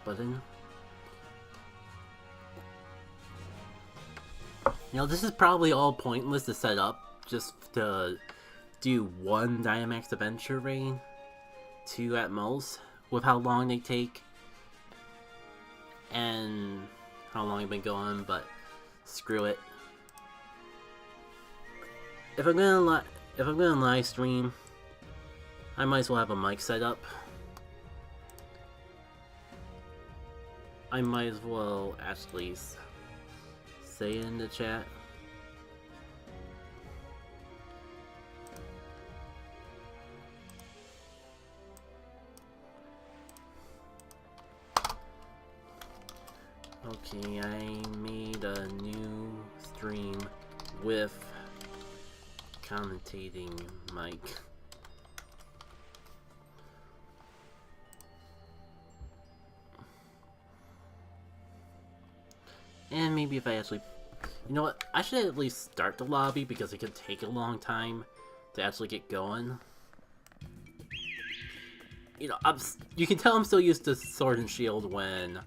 button. You know, this is probably all pointless to set up just to do one Dynamax adventure raid, 2 at most, with how long they take and how long I've been going, but screw it. If I'm gonna live stream, I might as well have a mic set up. I might as well actually say it in the chat. Okay, I made a new stream with commentating mic. And maybe if I actually... You know what? I should at least start the lobby because it could take a long time to actually get going. You know, you can tell I'm still used to Sword and Shield when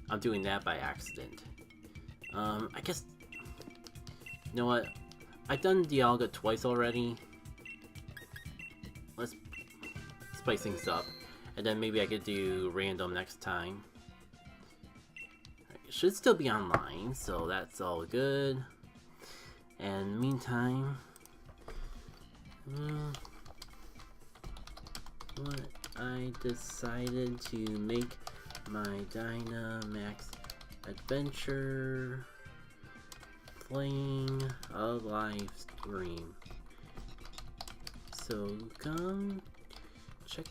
I'm doing that by accident. I guess... You know what? I've done Dialga twice already. Let's spice things up. And then maybe I could do random next time. It should still be online, so that's all good. And meantime... what I decided to make my Dynamax adventure playing a live stream. So come check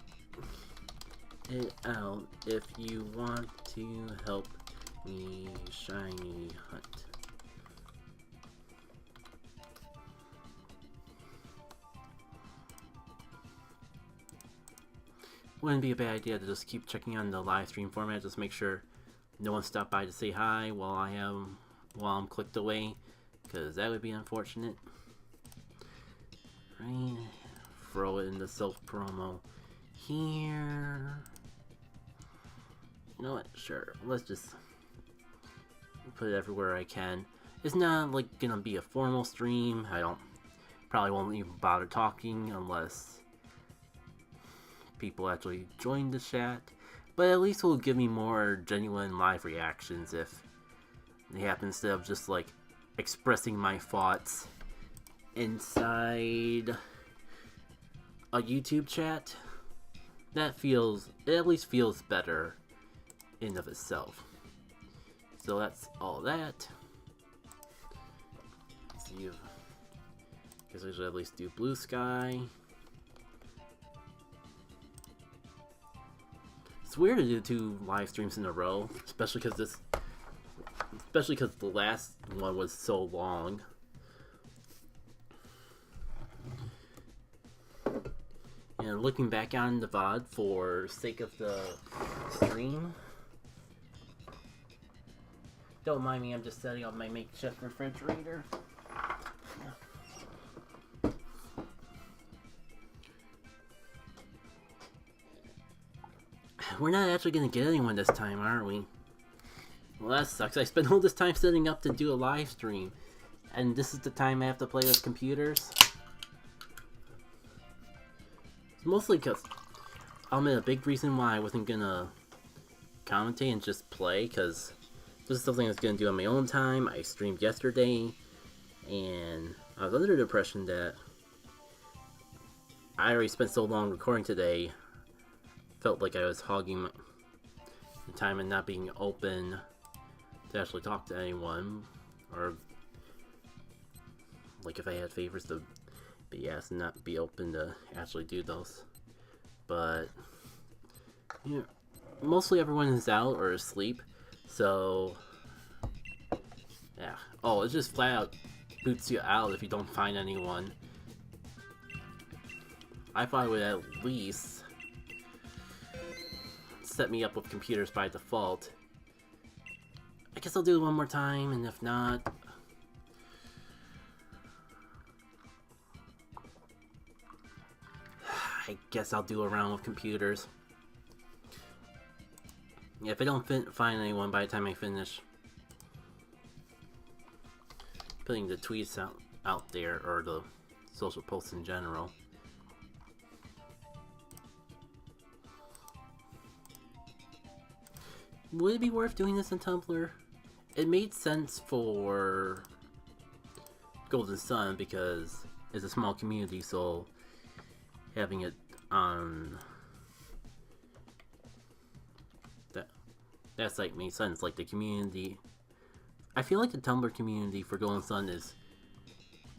it out if you want to help me shiny hunt. Wouldn't be a bad idea to just keep checking on the live stream format, just make sure no one stopped by to say hi while I'm clicked away, because that would be unfortunate. Right, throw it in the self promo here. You know what? Sure, let's just put it everywhere I can. It's not like gonna be a formal stream. Probably won't even bother talking unless people actually join the chat, but at least it will give me more genuine live reactions if they happen, instead of just like expressing my thoughts inside a YouTube chat. That it at least feels better in of itself. So that's all that. Let's see if I guess I should at least do Blue Sky. It's weird to do 2 live streams in a row, especially because the last one was so long. And looking back on the VOD for sake of the stream. Don't mind me, I'm just setting up my makeshift refrigerator. We're not actually gonna get anyone this time, are we? Well, that sucks. I spent all this time setting up to do a live stream, and this is the time I have to play with computers. It's mostly because I'll admit a big reason why I wasn't gonna commentate and just play, because this is something I was gonna do on my own time. I streamed yesterday, and I was under the impression that I already spent so long recording today. Felt like I was hogging the time and not being open to actually talk to anyone, or like if I had favors to be asked and not be open to actually do those. But you know, mostly everyone is out or asleep, so yeah. Oh, it just flat out boots you out if you don't find anyone. I thought it would at least set me up with computers by default. I guess I'll do it one more time, and if not, I guess I'll do a round with computers. If I don't find anyone by the time I finish putting the tweets out there, or the social posts in general. Would it be worth doing this on Tumblr? It made sense for Golden Sun because it's a small community, so having it on that site made sense. Like the community, I feel like the Tumblr community for Golden Sun is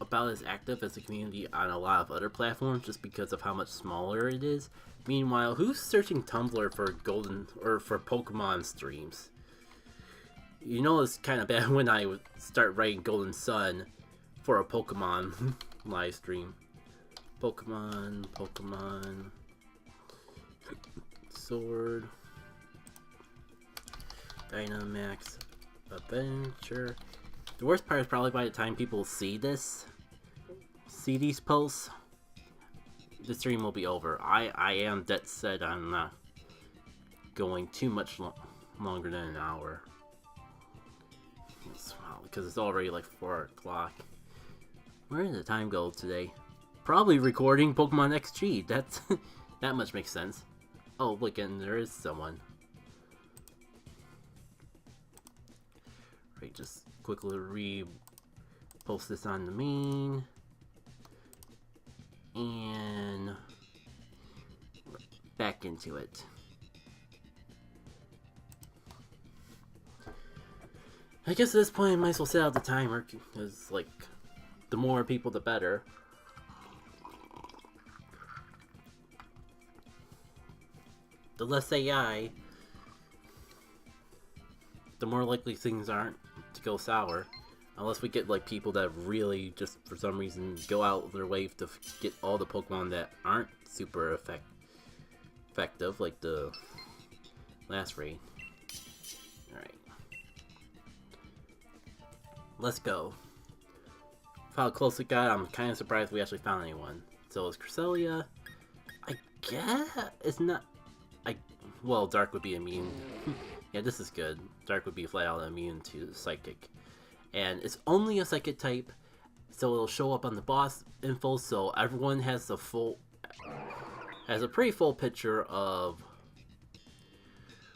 about as active as the community on a lot of other platforms, just because of how much smaller it is. Meanwhile, who's searching Tumblr for Golden or for Pokemon streams? You know, it's kind of bad when I would start writing Golden Sun for a Pokemon live stream. Pokemon, Sword, Dynamax, Adventure. The worst part is probably by the time people see these posts, the stream will be over. I am dead set on not going too much longer than an hour. Because it's already like 4 o'clock. Where did the time go today? Probably recording Pokemon XG. That's that much makes sense. Oh, look, and there is someone. Right, just quickly repost this on the main. And back into it. I guess at this point I might as well set out the timer, because, like, the more people the better. The less AI, the more likely things aren't to go sour. Unless we get, like, people that really just, for some reason, go out their way to get all the Pokemon that aren't super effective, like the last raid. Alright. Let's go. For how close it got, I'm kind of surprised we actually found anyone. So it's Cresselia. I guess it's not... Well, Dark would be immune. Yeah, this is good. Dark would be flat out immune to Psychic. And it's only a Psychic type, so it'll show up on the boss info, so everyone has a pretty full picture of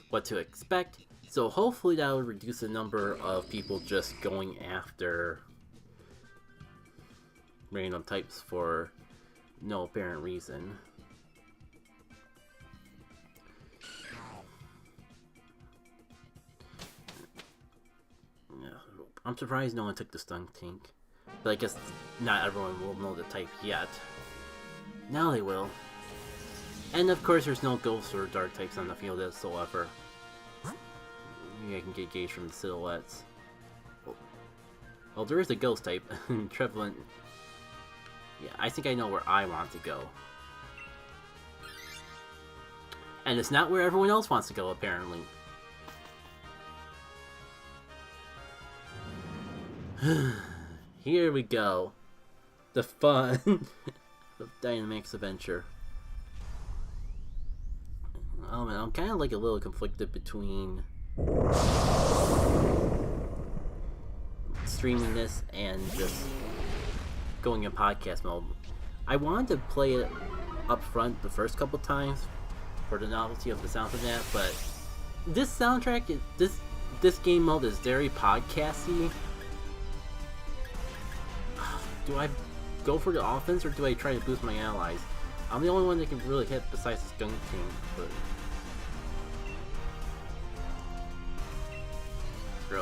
what to expect. So hopefully that will reduce the number of people just going after random types for no apparent reason. I'm surprised no one took the Stun Tank, but I guess not everyone will know the type yet. Now they will. And of course there's no Ghost or Dark types on the field whatsoever. Maybe I can get gauge from the silhouettes. Well, there is a Ghost type, Trevenant. Yeah, I think I know where I want to go. And it's not where everyone else wants to go, apparently. Here we go. The fun of Dynamax Adventure. Oh man, I'm kind of like a little conflicted between streaming this and just going in podcast mode. I wanted to play it up front the first couple times for the novelty of the sound of that, but this soundtrack, this game mode is very podcasty. Do I go for the offense or do I try to boost my allies? I'm the only one that can really hit besides the Skunk King, but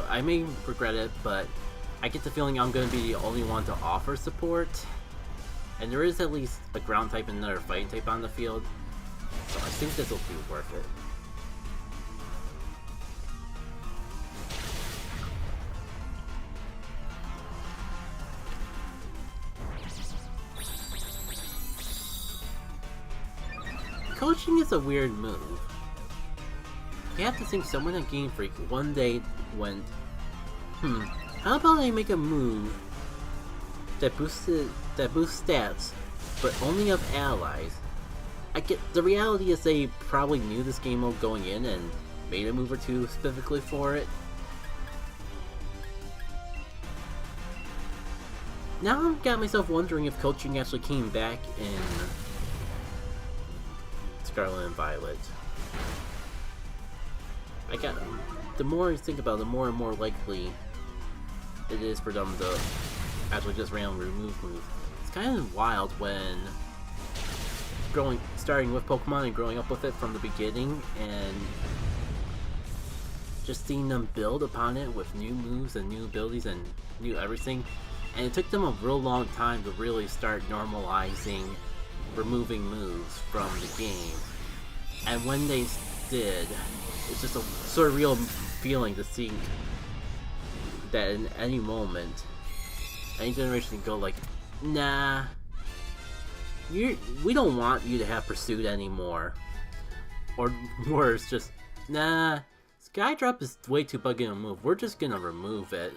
I may regret it, but I get the feeling I'm going to be the only one to offer support. And there is at least a ground type and another fighting type on the field, so I think this will be worth it. Coaching is a weird move. You have to think someone at Game Freak one day went, how about I make a move that boosts stats, but only of allies? The reality is they probably knew this game mode going in, and made a move or two specifically for it. Now I've got myself wondering if coaching actually came back in Scarlet and Violet. The more I think about it, the more and more likely it is for them to actually just randomly remove moves. It's kind of wild when starting with Pokemon and growing up with it from the beginning, and just seeing them build upon it with new moves and new abilities and new everything. And it took them a real long time to really start normalizing removing moves from the game. And when they did, it's just a surreal feeling to see that in any moment, any generation can go like, nah, we don't want you to have Pursuit anymore. Or worse, just, nah, Skydrop is way too buggy to move, we're just gonna remove it.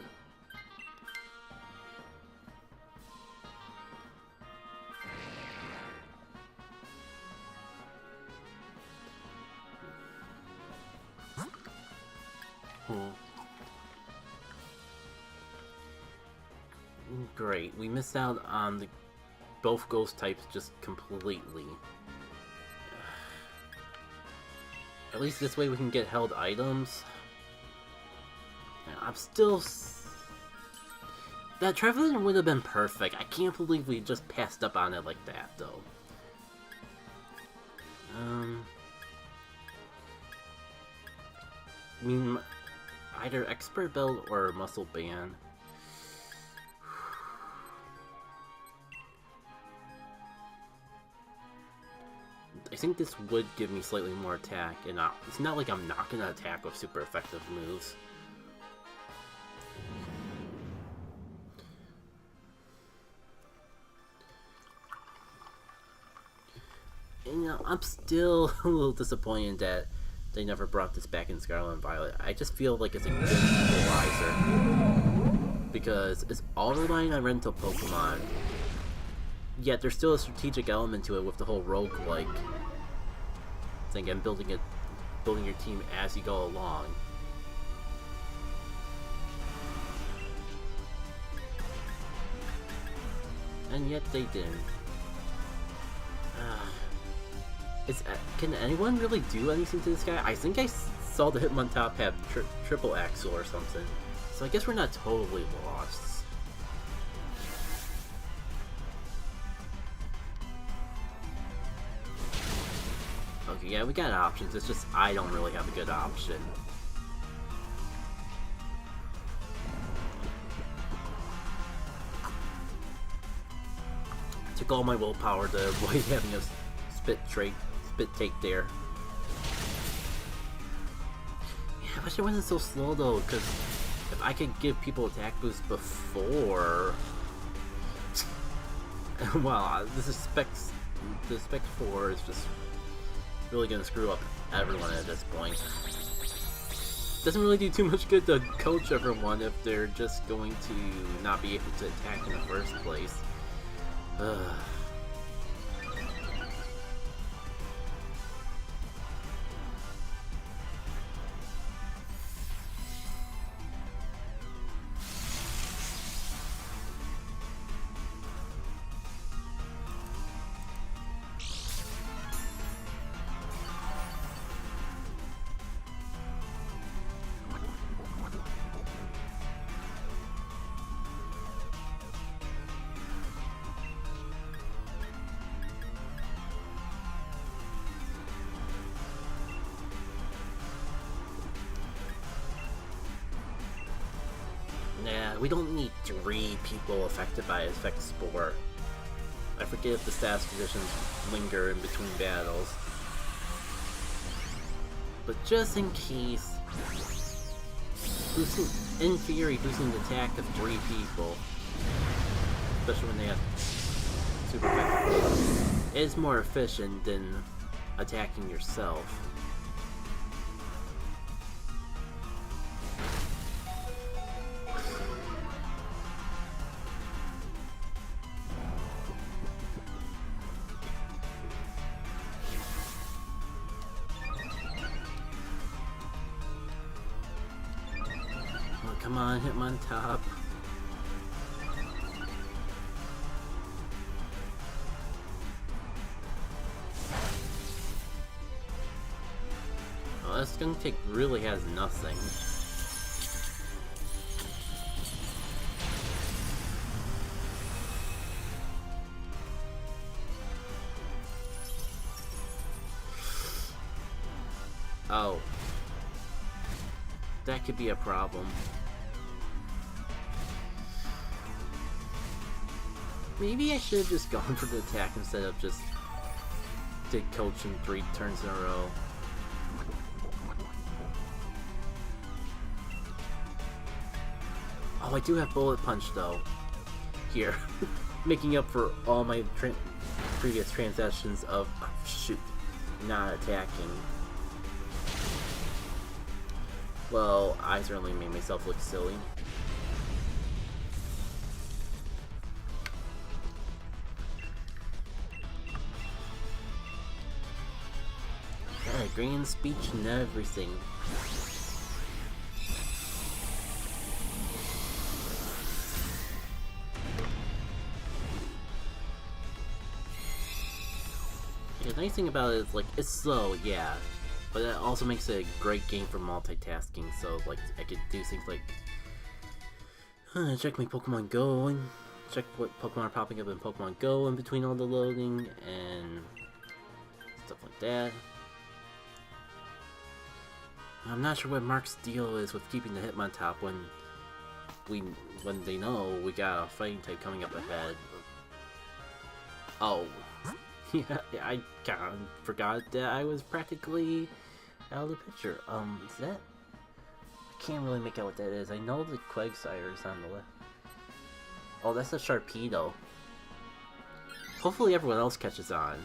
Great, we missed out on both ghost types just completely. At least this way we can get held items. I'm still... That Traveling would have been perfect. I can't believe we just passed up on it like that, though. I mean, either Expert Belt or Muscle Band. I think this would give me slightly more attack, and it's not like I'm not gonna attack with super effective moves. And, I'm still a little disappointed that they never brought this back in Scarlet and Violet. I just feel like it's a good equalizer, because it's all relying on rental Pokemon, yet there's still a strategic element to it with the whole roguelike thing and building your team as you go along. And yet they didn't. Can anyone really do anything to this guy? I think I saw the Hitmontop have triple axle or something, so I guess we're not totally lost. Okay, yeah, we got options, it's just I don't really have a good option. Took all my willpower to avoid having a spit take there. Yeah, I wish it wasn't so slow though, because if I could give people attack boosts before... Wow, the Spec 4 is just really gonna screw up everyone at this point. Doesn't really do too much good to coach everyone if they're just going to not be able to attack in the first place. Yeah, we don't need 3 people affected by Effect Spore. I forget if the status conditions linger in between battles. But just in case, in theory, boosting the attack of 3 people, especially when they have super effective, is more efficient than attacking yourself. come on, hit him on top. Oh, that skunk tick really has nothing. Oh. That could be a problem. Maybe I should have just gone for the attack instead of just did coach him 3 turns in a row. Oh, I do have bullet punch though. Here. Making up for all my previous transactions of, oh, shoot, not attacking. Well, I certainly made myself look silly. Yeah, grand speech and everything. Yeah, the nice thing about it is, like, it's slow, yeah. But that also makes it a great game for multitasking, so like I could do things like check my Pokemon Go and check what Pokemon are popping up in Pokemon Go in between all the loading and stuff like that. I'm not sure what Mark's deal is with keeping the Hitmontop when they know we got a fighting type coming up ahead. Oh. Yeah, I kind of forgot that I was practically out of the picture. Is that? I can't really make out what that is. I know the Quagsire is on the left. Oh, that's a Sharpedo. Hopefully everyone else catches on.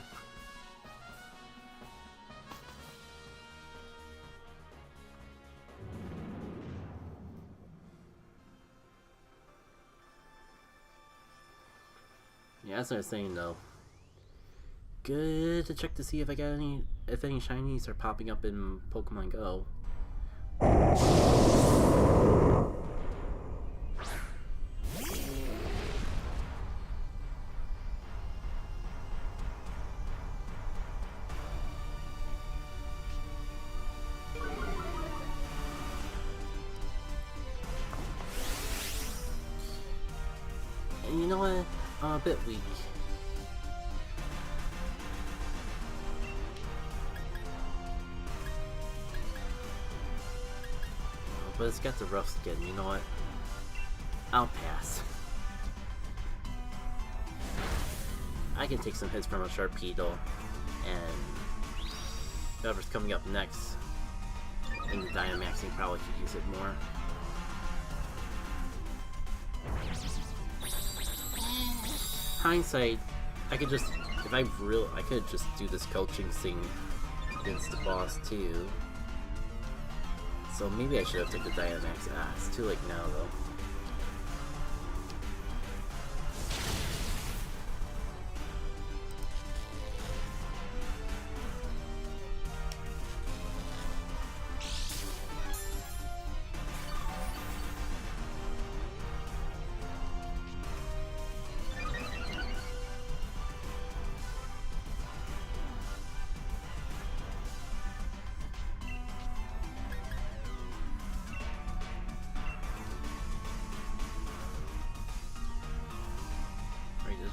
Yeah, that's what I was saying though. Good to check to see if I got any shinies are popping up in Pokemon Go. And you know what? I'm a bit weak. But it's got the rough skin, you know what? I'll pass. I can take some hits from a Sharpedo, and whoever's coming up next in the Dynamaxing probably could use it more. Hindsight, I could just, I could just do this coaching thing against the boss too. So maybe I should have taken the Dynamax. Ah, it's too late now though.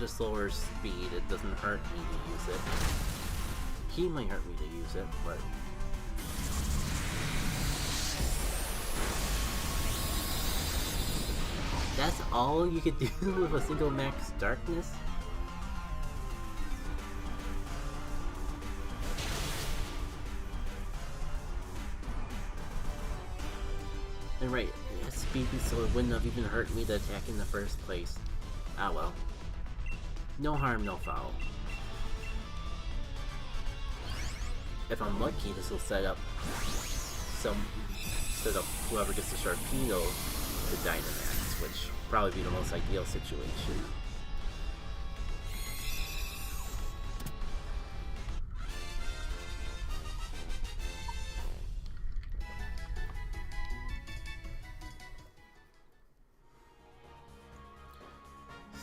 Just lower speed, it doesn't hurt me to use it. He might hurt me to use it, but that's all you could do with a single max darkness? And right, speed so it wouldn't have even hurt me to attack in the first place. Ah well. No harm, no foul. If I'm lucky, this will set up whoever gets the Sharpedo to Dynamax, which will probably be the most ideal situation.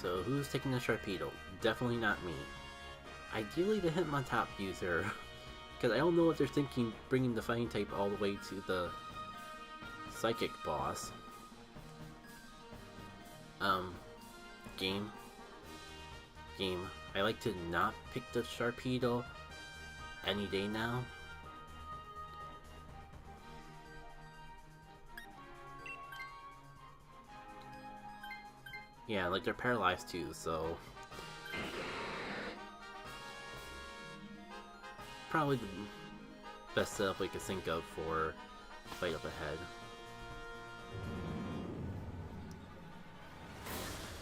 So who's taking the Sharpedo? Definitely not me. Ideally the Hitmontop user, because I don't know what they're thinking bringing the fighting type all the way to the Psychic boss. Game. I like to not pick the Sharpedo any day now. Yeah, like they're paralyzed too, so probably the best setup we could think of for fight up ahead.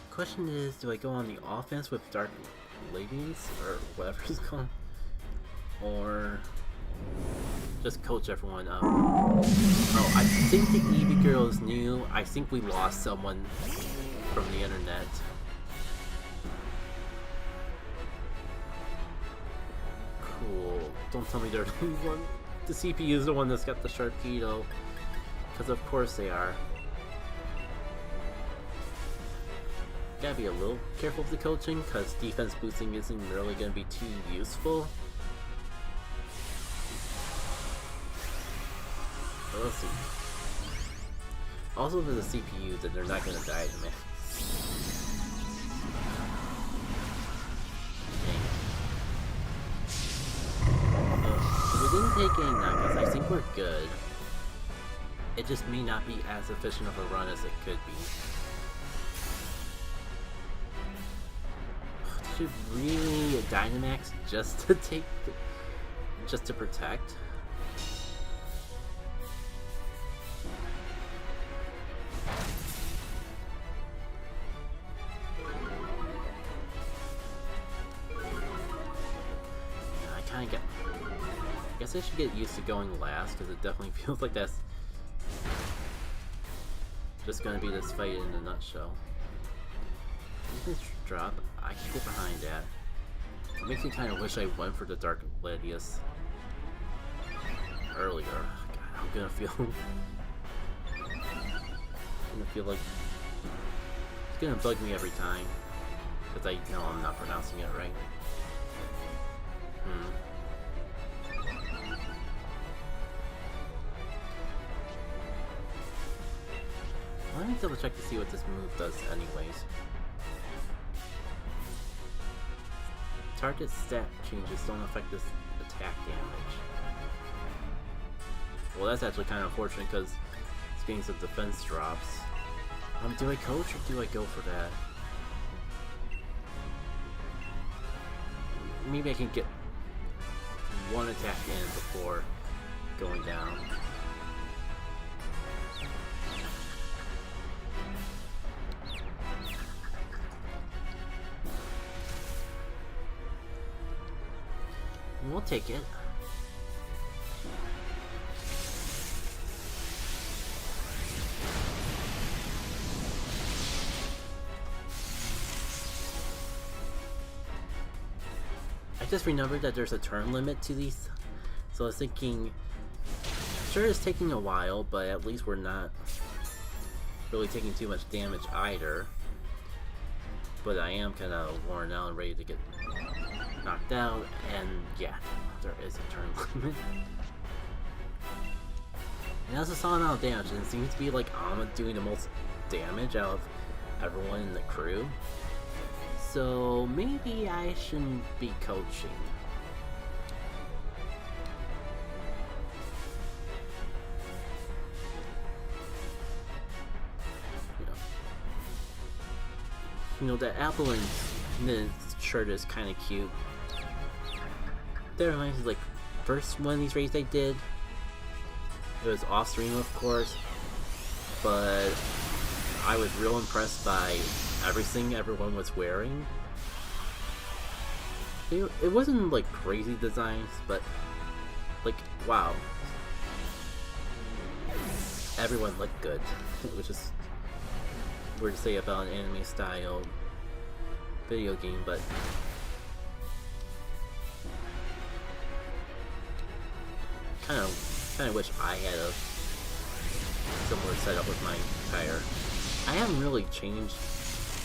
Question is, do I go on the offense with Dark Ladies or whatever it's called, or just coach everyone up? Oh, I think the Eevee girl is new. I think we lost someone from the internet. Cool. Don't tell me they're the one. The CPU is the one that's got the Sharpedo, because of course they are. Gotta be a little careful with the coaching, because defense boosting isn't really gonna be too useful. But let's see. Also, for the CPU, that they're not gonna die to me. If we didn't take any knockouts, I think we're good. It just may not be as efficient of a run as it could be. Should really need a Dynamax just to take, just to protect. I guess I should get used to going last, because it definitely feels like that's just gonna be this fight in a nutshell. This drop, I can get behind that. It makes me kind of wish I went for the Dark Ladius earlier. God, I'm gonna feel like it's gonna bug me every time, because I know I'm not pronouncing it right. Let me double check to see what this move does anyways. Target stat changes don't affect this attack damage. Well, that's actually kind of unfortunate, because it's getting some defense drops. Do I coach or do I go for that? Maybe I can get one attack in before going down. We'll take it. I just remembered that there's a turn limit to these, so I was thinking, sure it's taking a while, but at least we're not really taking too much damage either. But I am kind of worn out and ready to get knocked out, and yeah, there is a turn limit. And that's a solid amount of damage, and it seems to be like I'm doing the most damage out of everyone in the crew. So maybe I shouldn't be coaching. You know, that apple and mint shirt is kind of cute. That reminds me, like, first one of these raids I did, it was off stream of course, but I was real impressed by everything everyone was wearing. It wasn't like crazy designs, but like, wow, everyone looked good, which is weird to say about an anime style video game, but kind of wish I had a similar setup with my tire. I haven't really changed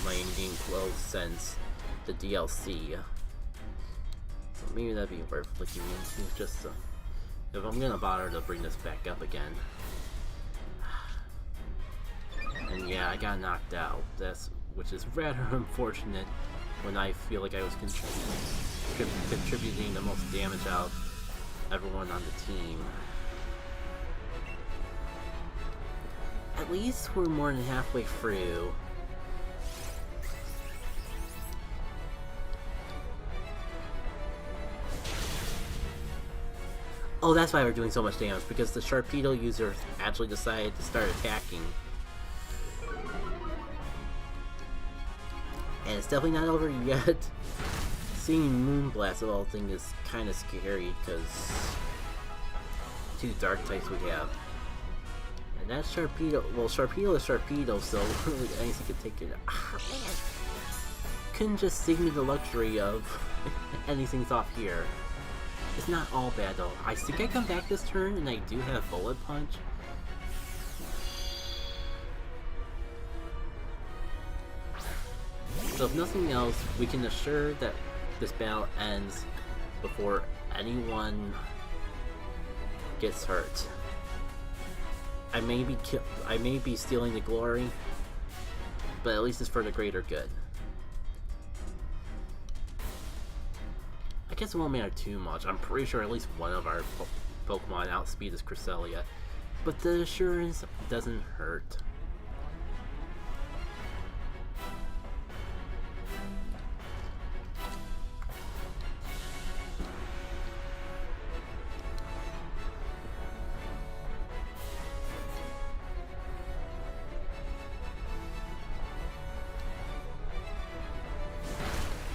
my in-game flow since the DLC. So maybe that'd be worth looking into, just if I'm gonna bother to bring this back up again. And yeah, I got knocked out, which is rather unfortunate when I feel like I was contributing the most damage out of everyone on the team. At least we're more than halfway through. Oh, that's why we're doing so much damage, because the Sharpedo user actually decided to start attacking. And it's definitely not over yet. Seeing Moonblast of all things is kind of scary, because 2 dark types we have. And that's Sharpedo. Well, Sharpedo is Sharpedo, so really anything could take it. Ah, man. Couldn't just save me the luxury of anything's off here. It's not all bad though. I think I come back this turn and I do have Bullet Punch. So if nothing else, we can assure that this battle ends before anyone gets hurt. I may be stealing the glory, but at least it's for the greater good. I guess it won't matter too much. I'm pretty sure at least one of our Pokemon outspeed is Cresselia, but the assurance doesn't hurt.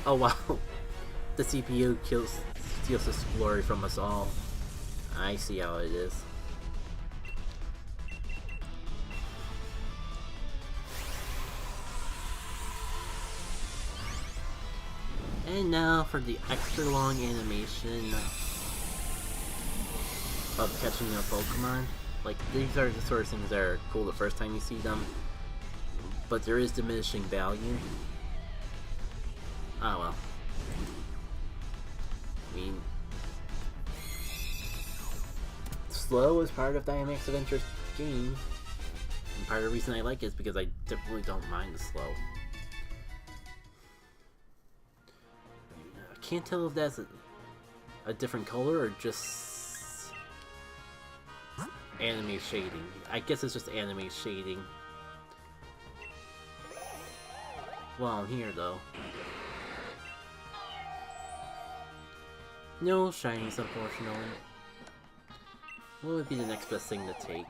Oh wow, the CPU steals this glory from us all. I see how it is. And now for the extra long animation of catching a Pokemon. Like, these are the sort of things that are cool the first time you see them, but there is diminishing value. Oh well. I mean, slow is part of Dynamax Adventure's game, and part of the reason I like it is because I typically don't mind the slow. I can't tell if that's a different color or just anime shading. I guess it's just anime shading. Well, I'm here though. No shinies, unfortunately. What would be the next best thing to take?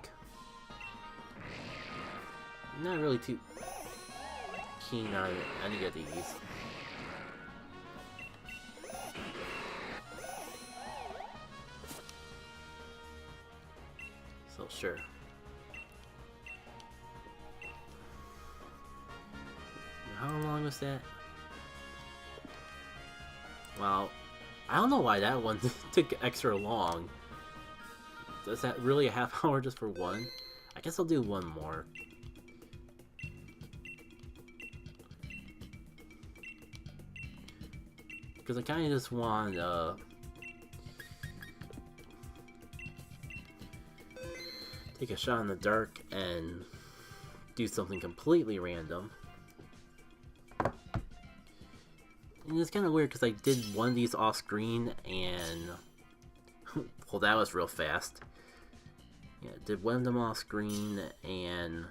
I'm not really too keen on any of these. So sure. How long was that? Well, I don't know why that one took extra long. Is that really a half hour just for one? I guess I'll do one more. Because I kind of just want take a shot in the dark and do something completely random. And it's kind of weird because I did one of these off screen and well, that was real fast. Yeah, did one of them off screen and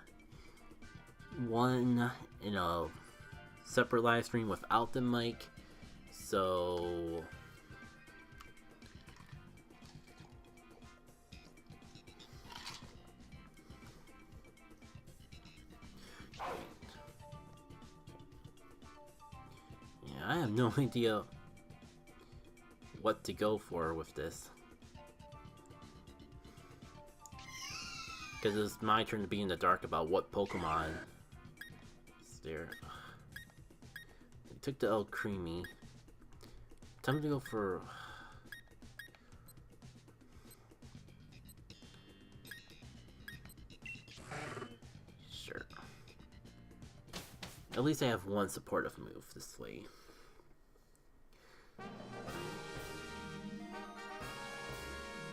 one in a separate live stream without the mic. So I have no idea what to go for with this. Because it's my turn to be in the dark about what Pokemon is there. I took the El Creamy. Time to go for... Sure. At least I have one supportive move this way.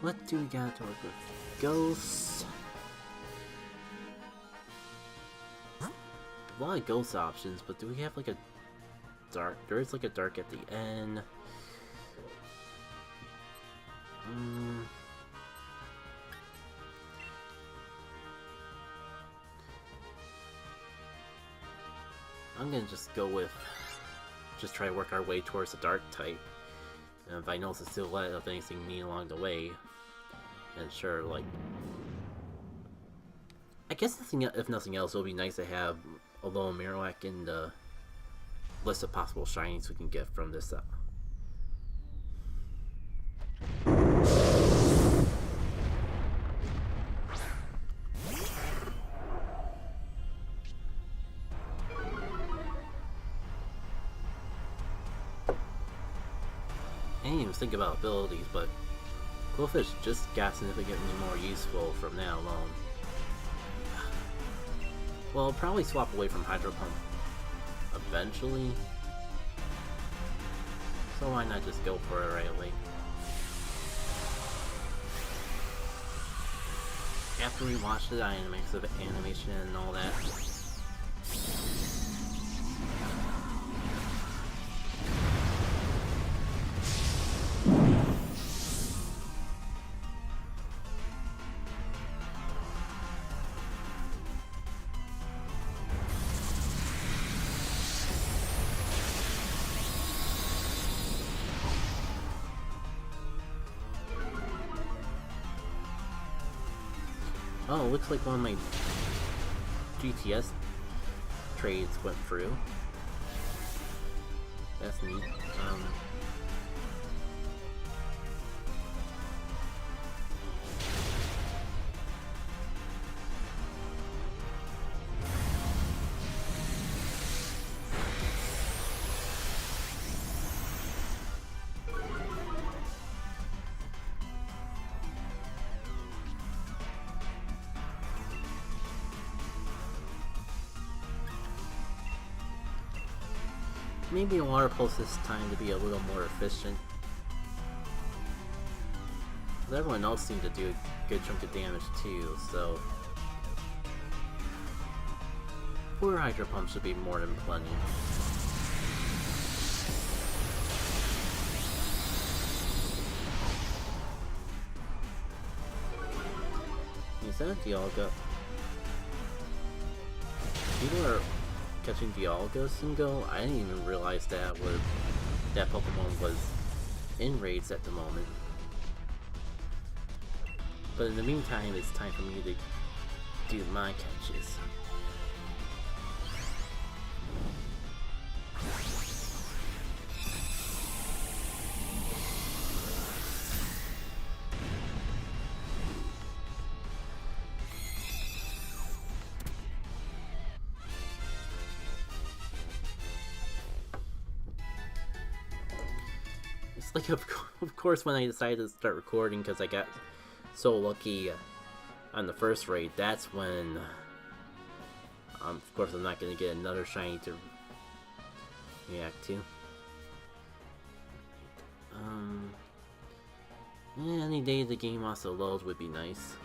What do we got to work with? Ghosts. A lot of ghost options, but do we have like a dark? There is like a dark at the end. I'm gonna just go with, just try to work our way towards the dark type. And if I notice a silhouette of anything mean along the way, then sure, like, I guess if nothing else, it'll be nice to have a little Marowak in the list of possible shinies we can get from this I didn't even think about abilities, but Quillfish just got significantly more useful from now alone. Well, I'll probably swap away from Hydro Pump eventually. So why not just go for it right away? After we watch the Dynamax of animation and all that. Oh, looks like one of my GTS trades went through. That's neat. Maybe a water pulse this time to be a little more efficient. But everyone else seemed to do a good chunk of damage too, so 4 Hydro Pumps should be more than plenty. Is that a Dialga? People are catching Dialgas and Go. I didn't even realize that Pokemon was in raids at the moment. But in the meantime, it's time for me to do my catches. Like, of course, when I decided to start recording, because I got so lucky on the first raid, that's when, of course, I'm not going to get another shiny to react to. Yeah, any day the game wants to load would be nice.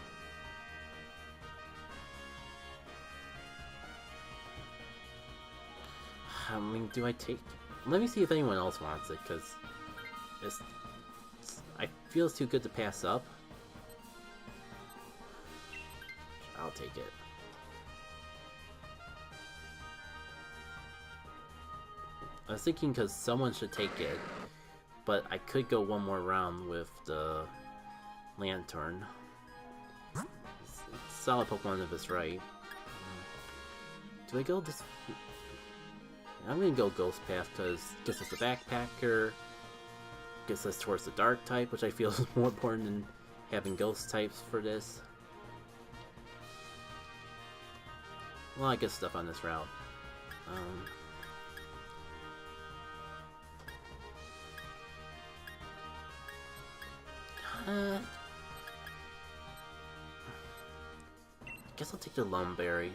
I mean, do I take... Let me see if anyone else wants it, because I feel it's too good to pass up. I'll take it. I was thinking because someone should take it, but I could go one more round with the Lantern. Solid Pokemon if it's right. Do I go this? I'm gonna go Ghost Path because gets us the Backpacker. Gets us towards the dark type, which I feel is more important than having ghost types for this. A lot of good stuff on this route. I guess I'll take the Lumberry,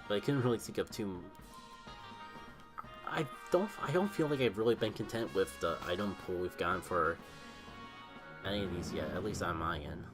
but I couldn't really think of too I don't feel like I've really been content with the item pool we've gotten for any of these yet, at least on my end.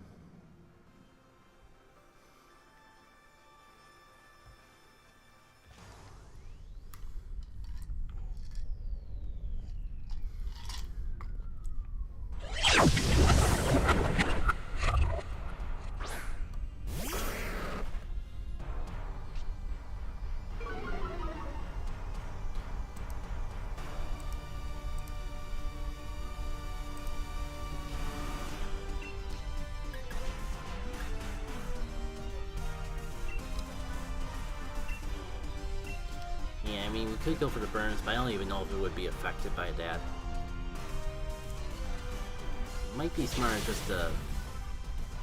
Yeah, I mean, we could go for the burns, but I don't even know if it would be affected by that. Might be smarter just to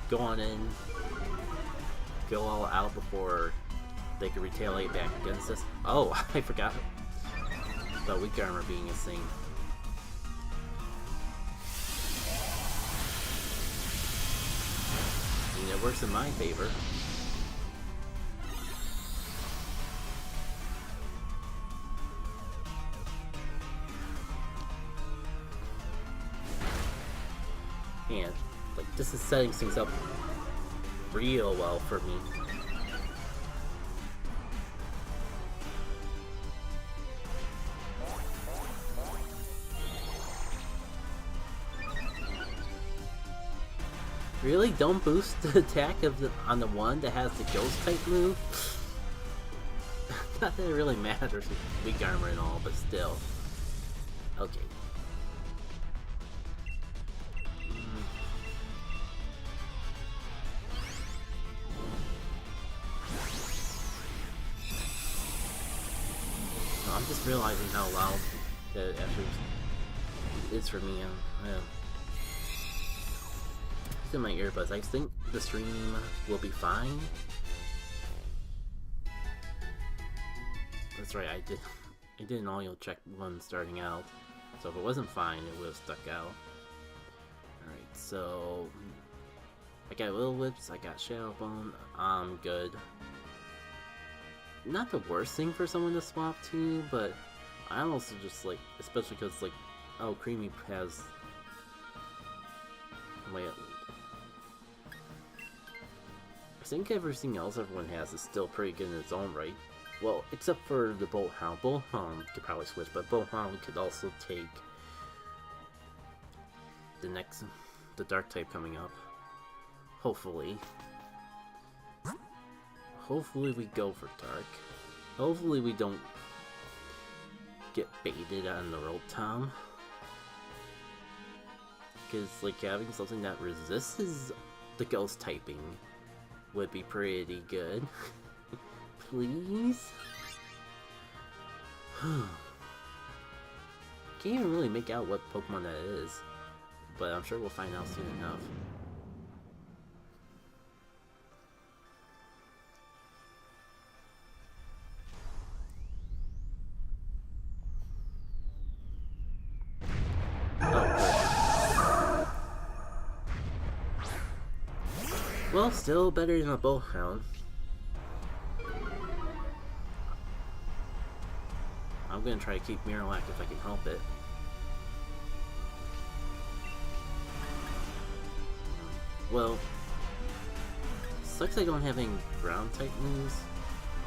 go on in, go all out before they can retaliate back against us. Oh, I forgot about weak armor being a thing. I mean, it works in my favor. And, like, this is setting things up real well for me. Really? Don't boost the attack on the one that has the ghost type move? Not that it really matters with weak armor and all, but still. Okay. I'm just realizing how loud that it actually is for me. Yeah. It's in my earbuds. I think the stream will be fine. That's right, I did an audio check when starting out. So if it wasn't fine, it would have stuck out. Alright, so I got Will Whips, I got Shadow Bone, I'm good. Not the worst thing for someone to swap to, but I also just like, especially because like, oh, Creamy has, wait, I think everything else everyone has is still pretty good in its own right. Well, except for the Bolt Hound. Bolt Hound could probably switch, but Bolt Hound could also take the Dark type coming up. Hopefully. Hopefully we go for Dark. Hopefully we don't get baited on the Rotom. Because, like, having something that resists the Ghost typing would be pretty good. Please? Can't even really make out what Pokemon that is. But I'm sure we'll find out soon enough. Well, still better than a Bullhound. I'm gonna try to keep Miralac if I can help it. Well, sucks I don't have any ground type moves.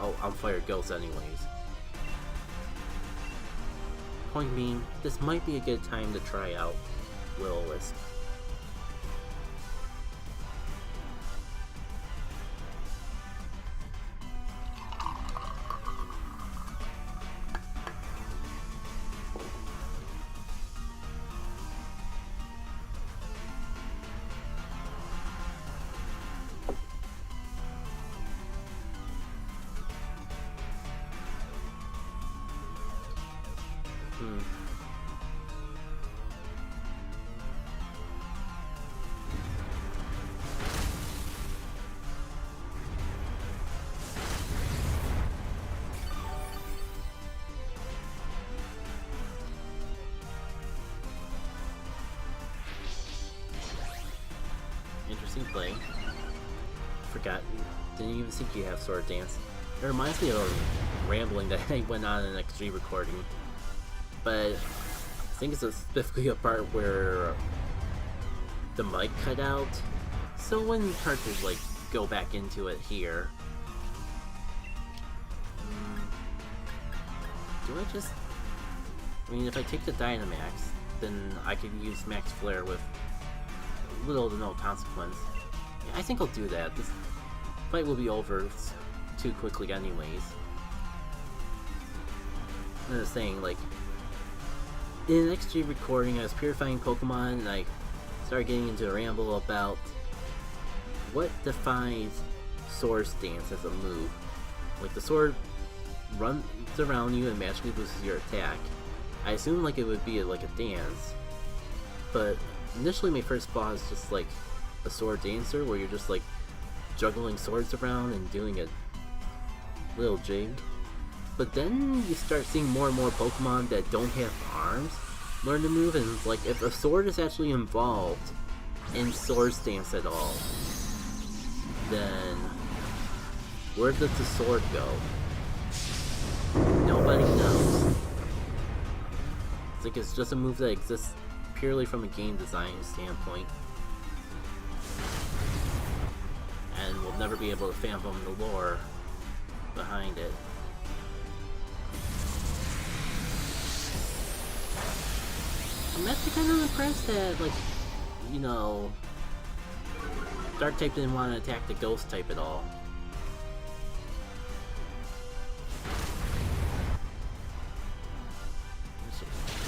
Oh, I'll fire Ghost anyways. Point being, this might be a good time to try out Will-O-Wisp. Interesting play. Forgot. Didn't even think you have Sword Dance. It reminds me of a rambling that I went on in an XG recording but I think it's specifically a part where the mic cut out, so it wouldn't hurt to like go back into it here. Do I just... I mean, if I take the Dynamax, then I could use Max Flare with little to no consequence. Yeah, I think I'll do that. This fight will be over too quickly anyways. I'm just saying, like, in an XG recording, I was purifying Pokemon, and I started getting into a ramble about what defines Sword Stance as a move. Like, the sword runs around you and magically boosts your attack. I assumed like it would be like a dance, but initially my first thought is just like a sword dancer where you're just like juggling swords around and doing a little jig. But then you start seeing more and more Pokemon that don't have arms learn to move, and it's like if a sword is actually involved in Sword Stance at all, then where does the sword go? Nobody knows. It's like it's just a move that exists purely from a game design standpoint, and we'll never be able to fathom the lore behind it. I'm actually kind of impressed that, like, you know, Dark type didn't want to attack the Ghost type at all.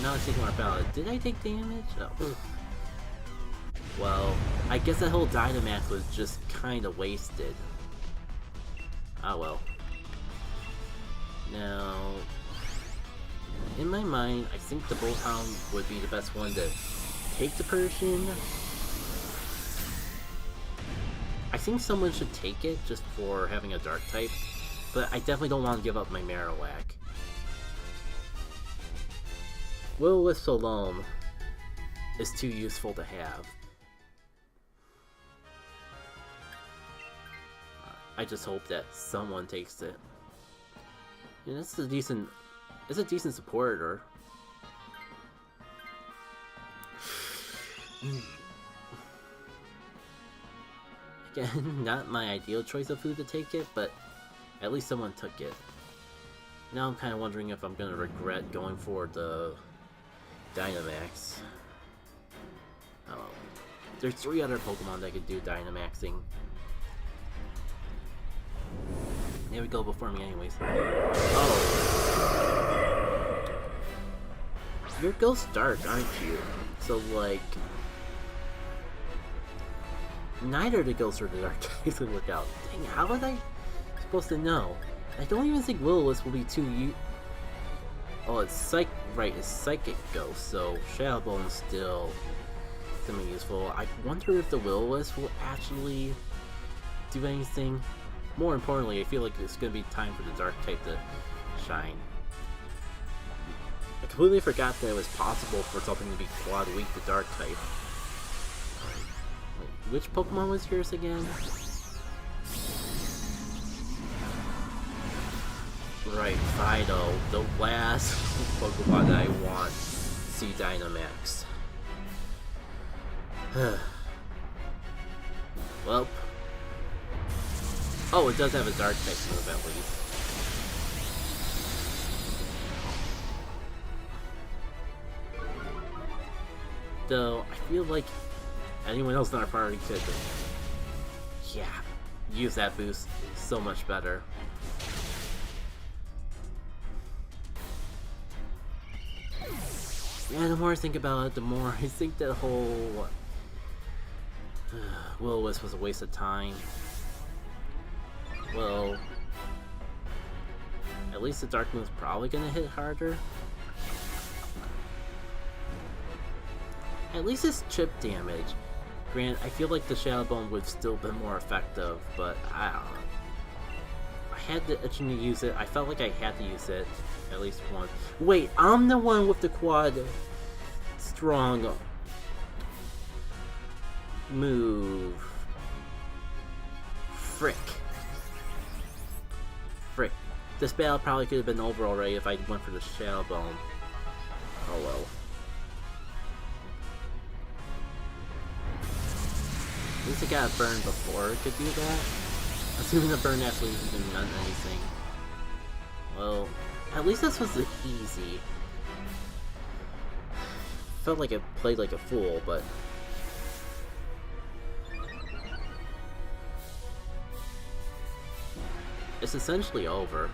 Now let's take more about it. Did I take damage? Oh. Well, I guess that whole Dynamax was just kind of wasted. Ah well. Now, in my mind, I think the Bullhound would be the best one to take the Persian. I think someone should take it just for having a Dark type, but I definitely don't want to give up my Marowak. Will-O-Wisp alone is too useful to have. I just hope that someone takes it. Yeah, it's a decent supporter. Again, not my ideal choice of food to take it, but at least someone took it. Now I'm kind of wondering if I'm gonna regret going for the Dynamax. Oh, there's 3 other Pokemon that could do Dynamaxing. There we go before me anyways. Oh. You're Ghost Dark, aren't you? So like, neither the Ghost or the Dark types would work out. Dang, how was I supposed to know? I don't even think Will-O-Wisp will be too oh, it's Psychic Ghost, so Shadow Bone's still gonna be useful. I wonder if the Will-O-Wisp will actually do anything. More importantly, I feel like it's gonna be time for the Dark type to shine. I completely forgot that it was possible for something to be quad weak to Dark type. Wait, which Pokemon was yours again? Right, Fido, the last Pokemon that I want to see Dynamax. Well. Oh, it does have a Dark type move at least. Though, I feel like anyone else in our party could, yeah, use that boost so much better. Yeah, the more I think about it, the more I think that whole Will-O-Wisp was a waste of time. Well, at least the Dark move's probably gonna hit harder. At least it's chip damage. Granted, I feel like the Shadow Bone would still been more effective, but I don't know. I had the itching to use it. I felt like I had to use it at least once. Wait, I'm the one with the quad strong move. Frick. This battle probably could have been over already if I went for the Shadow Bone. Oh well. At least it got burned before it could do that. Assuming the burn actually even meant anything. Well, at least this was easy. Felt like it played like a fool, but... it's essentially over.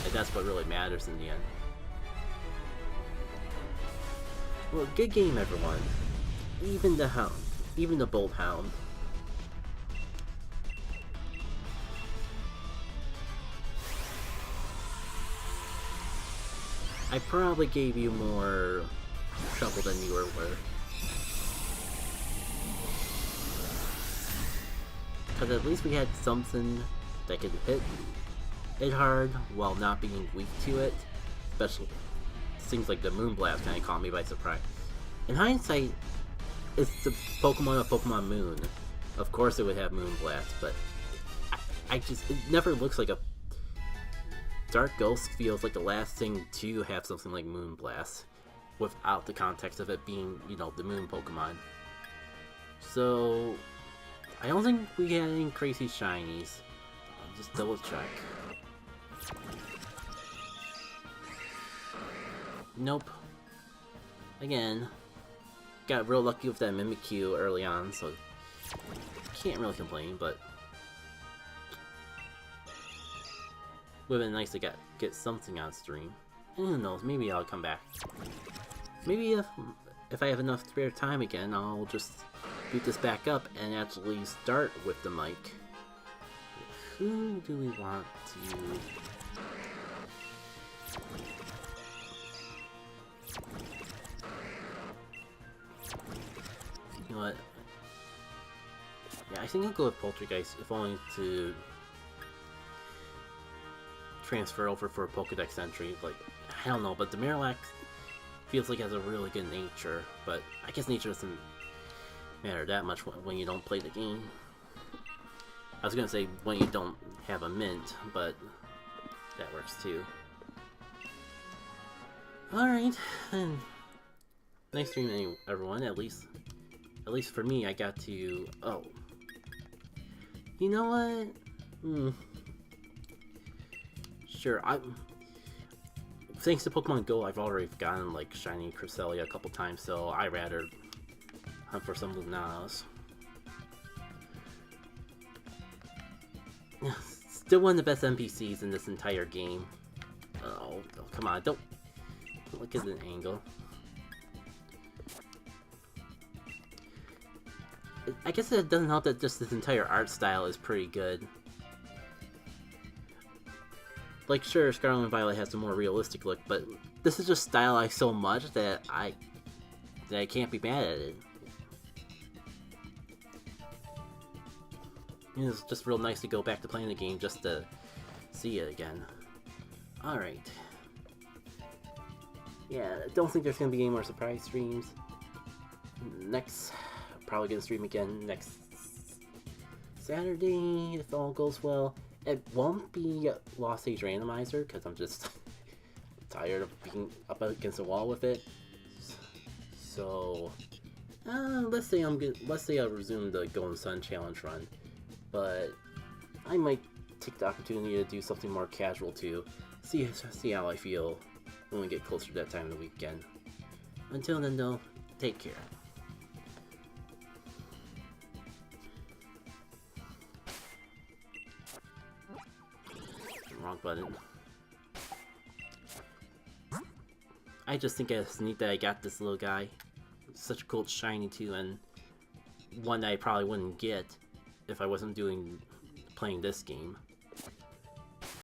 And that's what really matters in the end. Well, good game, everyone. Even the Hound. Even the Bolt Hound. I probably gave you more trouble than you were worth. Because at least we had something that could hit it hard while not being weak to it. Especially things like the Moonblast kind of caught me by surprise. In hindsight, it's the Pokemon of Pokemon Moon. Of course it would have Moonblast, but I just, it never looks like a... Dark Ghost feels like the last thing to have something like Moonblast, without the context of it being, you know, the Moon Pokemon. So, I don't think we had any crazy shinies. I'll just double check. Nope. Again, got real lucky with that Mimikyu early on, so can't really complain, but would have been nice to get something on stream. And who knows, maybe I'll come back. Maybe if I have enough spare time again, I'll just boot this back up and actually start with the mic. Who do we want to... You know what? Yeah, I think I'll go with Poltergeist, if only to transfer over for a Pokedex entry. Like, I don't know, but the Miralax feels like it has a really good nature, but I guess nature doesn't matter that much when you don't play the game. I was gonna say when you don't have a mint, but that works too. Alright, and nice stream everyone, at least for me, I got to... Oh. You know what? Sure, thanks to Pokemon Go, I've already gotten, like, Shiny Cresselia a couple times, so I'd rather hunt for some Lunanos. Still one of the best NPCs in this entire game. Oh, come on, don't look at the angle. I guess it doesn't help that just this entire art style is pretty good. Like, sure, Scarlet and Violet has a more realistic look, but this is just stylized so much that I can't be mad at it. It's just real nice to go back to playing the game just to see it again. Alright. Yeah, I don't think there's gonna be any more surprise streams. Next, probably gonna stream again next Saturday, if all goes well. It won't be Lost Age Randomizer, because I'm just tired of being up against the wall with it. So, let's say I resume the Golden Sun Challenge run. But I might take the opportunity to do something more casual too. See how I feel when we get closer to that time of the weekend. Until then though, take care. Wrong button. I just think it's neat that I got this little guy. Such a cool shiny too, and one that I probably wouldn't get if I wasn't playing this game.